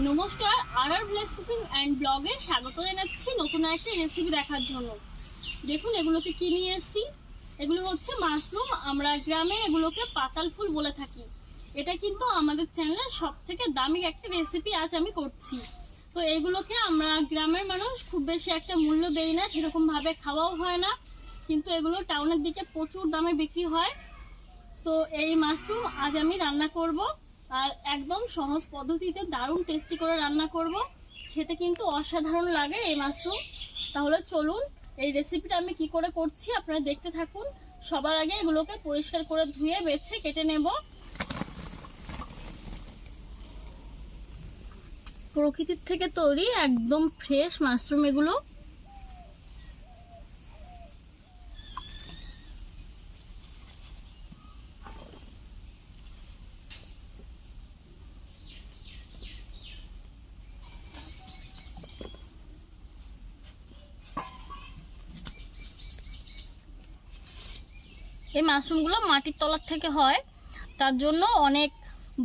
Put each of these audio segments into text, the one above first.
নমস্কার, আর village cooking and ব্লগে স্বাগত জানাচ্ছি নতুন একটা রেসিপি দেখার জন্য। দেখুন এগুলোকে কি নিয়ে এসেছি। এগুলো হচ্ছে মাশরুম, আমরা গ্রামে এগুলোকে পাতাল ফুল বলে থাকি। এটা কিন্তু আমাদের চ্যানেলে সব থেকে দামি একটা রেসিপি আজ আমি করছি। তো এগুলোকে আমরা গ্রামের মানুষ খুব বেশি একটা মূল্য দেই না, সেরকমভাবে খাওয়াও হয় না, কিন্তু এগুলো টাউনের দিকে প্রচুর দামে বিক্রি হয়। তো এই মাশরুম আজ আমি রান্না করব, আর একদম সহজ পদ্ধতিতে দারুণ টেস্টি করে রান্না করব। খেতে কিন্তু অসাধারণ লাগে এই মাশরুম। তাহলে চলুন এই রেসিপিটা আমি কি করে করছি আপনারা দেখতে থাকুন। সবার আগে এগুলোকে পরিষ্কার করে ধুয়ে বেছে কেটে নেব। প্রকৃতির থেকে তৈরি একদম ফ্রেশ মাশরুম এগুলো। এই মাশরুমগুলো মাটির তলার থেকে হয়, তার জন্য অনেক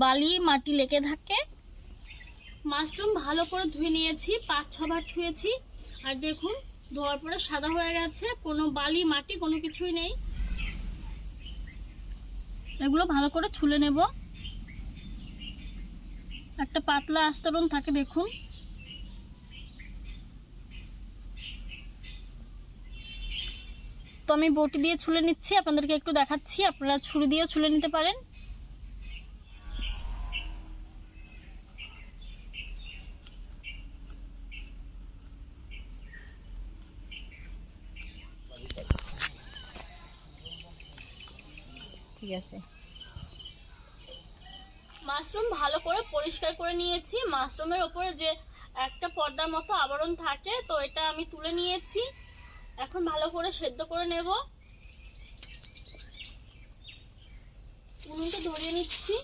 বালি মাটি লেগে থাকে। মাশরুম ভালো করে ধুয়ে নিয়েছি, 5-6 বার ধুয়েছি। আর দেখুন ধোয়ার পরে সাদা হয়ে গেছে, কোনো বালি মাটি কোনো কিছুই নেই। এগুলো ভালো করে ছুলে নেব। একটা পাতলা আস্তরণ থাকে দেখুন। তো আমি বটি দিয়ে ছুলে নিচ্ছি, আপনাদেরকে একটু দেখাচ্ছি, আপনারা ছুরি দিয়েও ছুলে নিতে পারেন। ঠিক আছে, মাশরুম ভালো করে পরিষ্কার করে নিয়েছি। মাশরুমের ওপরে যে একটা পর্দার মতো আবরণ থাকে, তো এটা আমি তুলে নিয়েছি। এখন ভালো করে সেদ্ধ করে নেব। উনুনটা ধরিয়ে নিচ্ছি,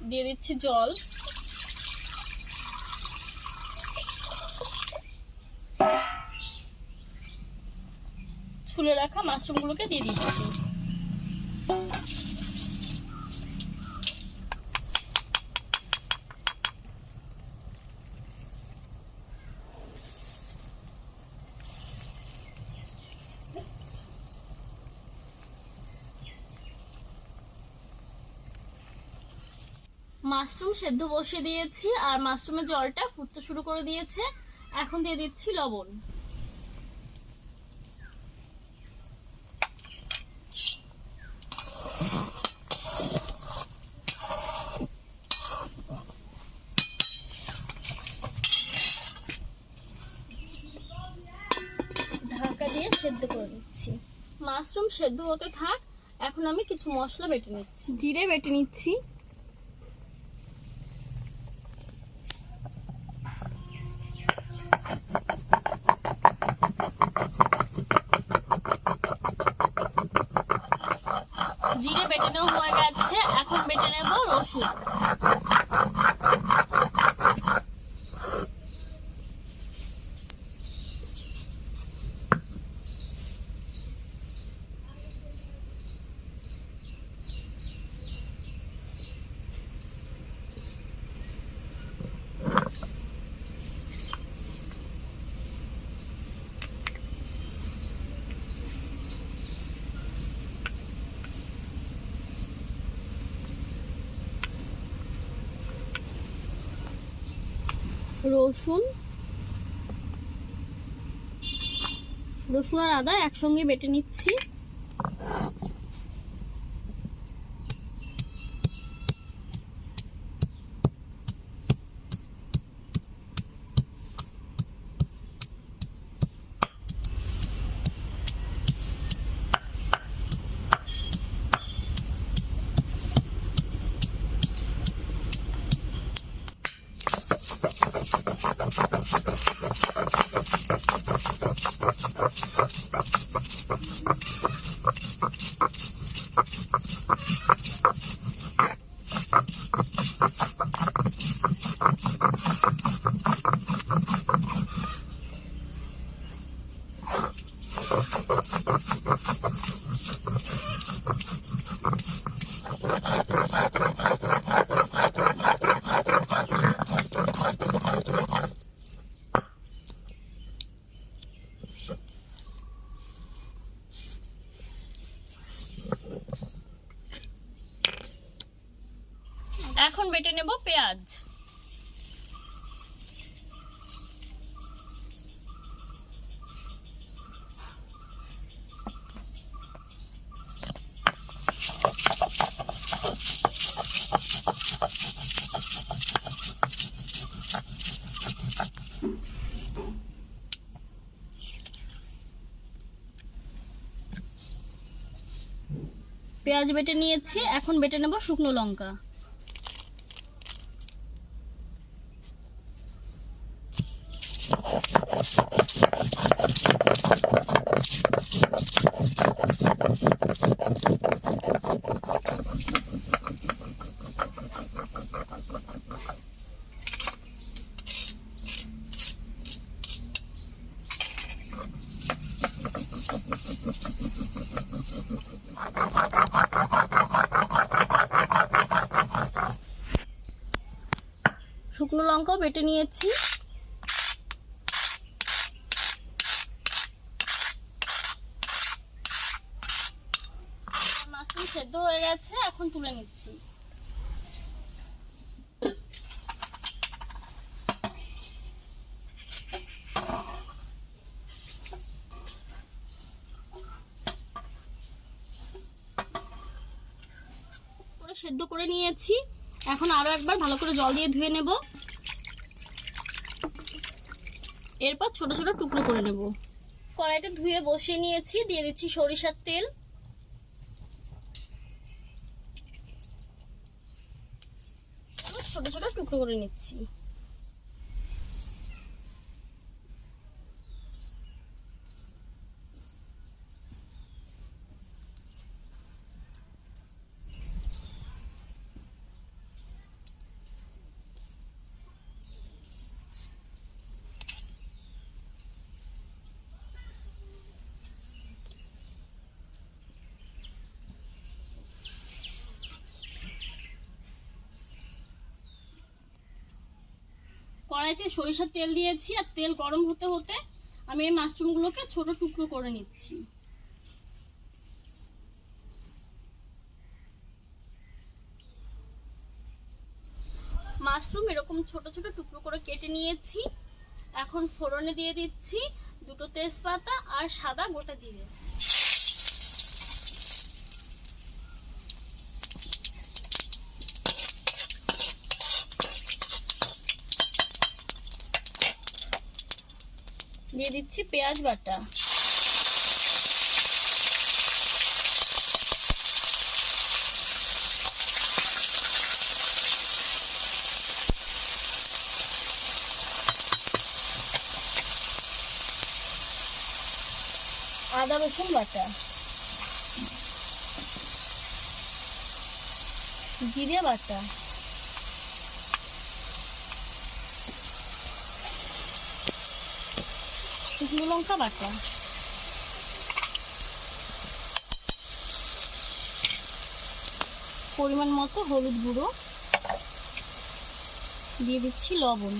দিয়ে দিচ্ছি জল। ছুলে রাখা মাশরুমগুলোকে দিয়ে দিচ্ছি। মাশরুম সেদ্ধ বসিয়ে দিয়েছি, আর মাশরুমের জলটা ফুটতে শুরু করে দিয়েছে। এখন দিয়ে দিচ্ছি লবণ। ঢাকা দিয়ে সেদ্ধ করে নিচ্ছি। মাশরুম সেদ্ধ হতে থাক, এখন আমি কিছু মশলা বেটে নিচ্ছি। জিরে বেটে নিচ্ছি, জিরে বেটে নেওয়া হয়ে গেছে। এখন বেটে নেব রসুন। রসুন আর আদা একসঙ্গে বেটে নিচ্ছি। এখন বেটে নেব পেঁয়াজ। পেঁয়াজ বেটে নিয়েছি, এখন বেটে নেব শুকনো লঙ্কা। শুকনো লঙ্কাও বেটে নিয়েছি। মাশরুম সেদ্ধ হয়ে গেছে, এখন তুলে নিচ্ছি। সেদ্ধ করে নিয়েছি, এখন আরো একবার ভালো করে জল দিয়ে ধুয়ে নেব। এরপর ছোট ছোট টুকরো করে নেব। কড়াইটা ধুয়ে বসিয়ে নিয়েছি, দিয়ে দিচ্ছি সরিষার তেল। ছোট ছোট টুকরো করে নিচ্ছি। কড়াইতে সরিষার তেল দিয়েছি, আর তেল গরম হতে হতে আমি এই মাশরুমগুলোকে ছোট টুকরো করে নিচ্ছি। মাশরুম এরকম ছোট ছোট টুকরো করে কেটে নিয়েছি। এখন ফোড়নে দিয়ে দিচ্ছি দুটো তেজপাতা আর সাদা গোটা জিরে। দিয়ে দিচ্ছি পেঁয়াজ বাটা। আদা রসুন বাটা, জিরে বাটা, শুকনো লঙ্কা বাটা, পরিমাণ মতো হলুদ গুঁড়ো, দিয়ে দিচ্ছি লবণ।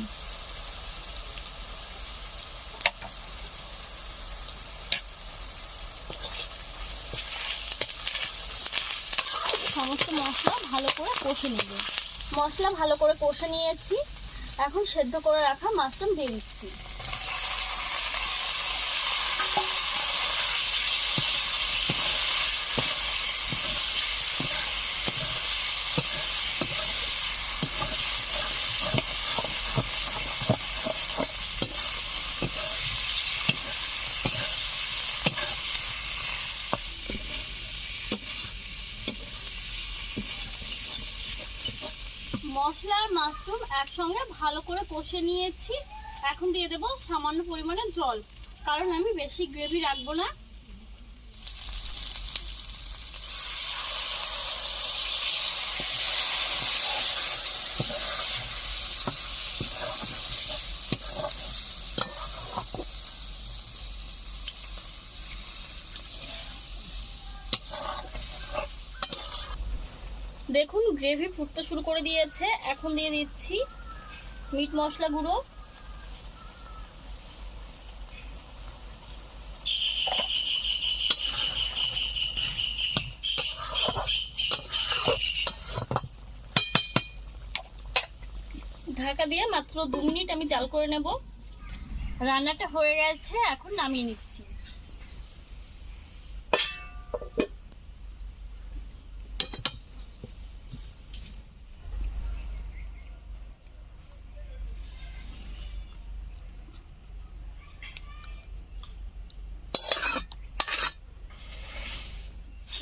সমস্ত মশলা ভালো করে কষে নেব। মশলা ভালো করে কষে নিয়েছি, এখন সেদ্ধ করে রাখা মাশরুম দিয়ে দিচ্ছি। মশলা আর মাশরুম একসঙ্গে ভালো করে কষে নিয়েছি। এখন দিয়ে দেব সামান্য পরিমাণে জল, কারণ আমি বেশি গ্রেভি রাখবো না। দেখুন গ্রেভি ফুটতে শুরু করে দিয়েছে। এখন দিয়ে দিচ্ছি মিট মশলা গুঁড়ো, ঢাকা দিয়ে মাত্র 2 মিনিট আমি জাল করে নেব। রান্নাটা হয়ে গেছে, এখন নামিয়ে নিচ্ছি।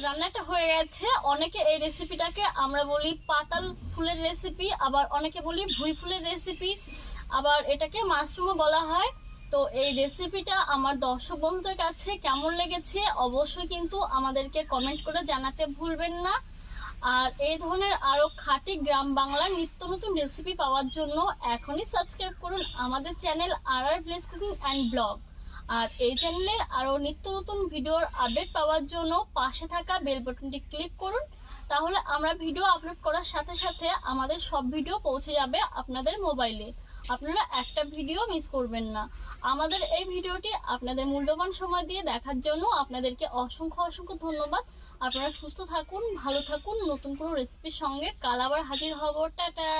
রান্নাটা হয়ে গেছে। অনেকে এই রেসিপিটাকে আমরা বলি পাতাল ফুলের রেসিপি, আবার অনেকে বলি ভুঁই ফুলের রেসিপি, আবার এটাকে মাশরুমও বলা হয়। তো এই রেসিপিটা আমার দর্শক বন্ধুদের কাছে কেমন লেগেছে অবশ্যই কিন্তু আমাদেরকে কমেন্ট করে জানাতে ভুলবেন না। আর এই ধরনের আরো খাঁটি গ্রাম বাংলার নিত্য নতুন রেসিপি পাওয়ার জন্য এখনই সাবস্ক্রাইব করুন আমাদের চ্যানেল আর ভিলেজ কুকিং অ্যান্ড ব্লগ। আর এই চ্যানেলের আরো নিত্য নতুন ভিডিওর আপডেট পাওয়ার জন্য পাশে থাকা বেল বাটনটি ক্লিক করুন, তাহলে আমরা ভিডিও আপলোড করার সাথে সাথে আমাদের সব ভিডিও পৌঁছে যাবে আপনাদের মোবাইলে। আপনারা একটা ভিডিও মিস করবেন না। আমাদের এই ভিডিওটি আপনাদের মূল্যবান সময় দিয়ে দেখার জন্য আপনাদেরকে অসংখ্য অসংখ্য ধন্যবাদ। আপনারা সুস্থ থাকুন, ভালো থাকুন। নতুন কোনো রেসিপির সঙ্গে কাল আবার হাজির হব। টাটা।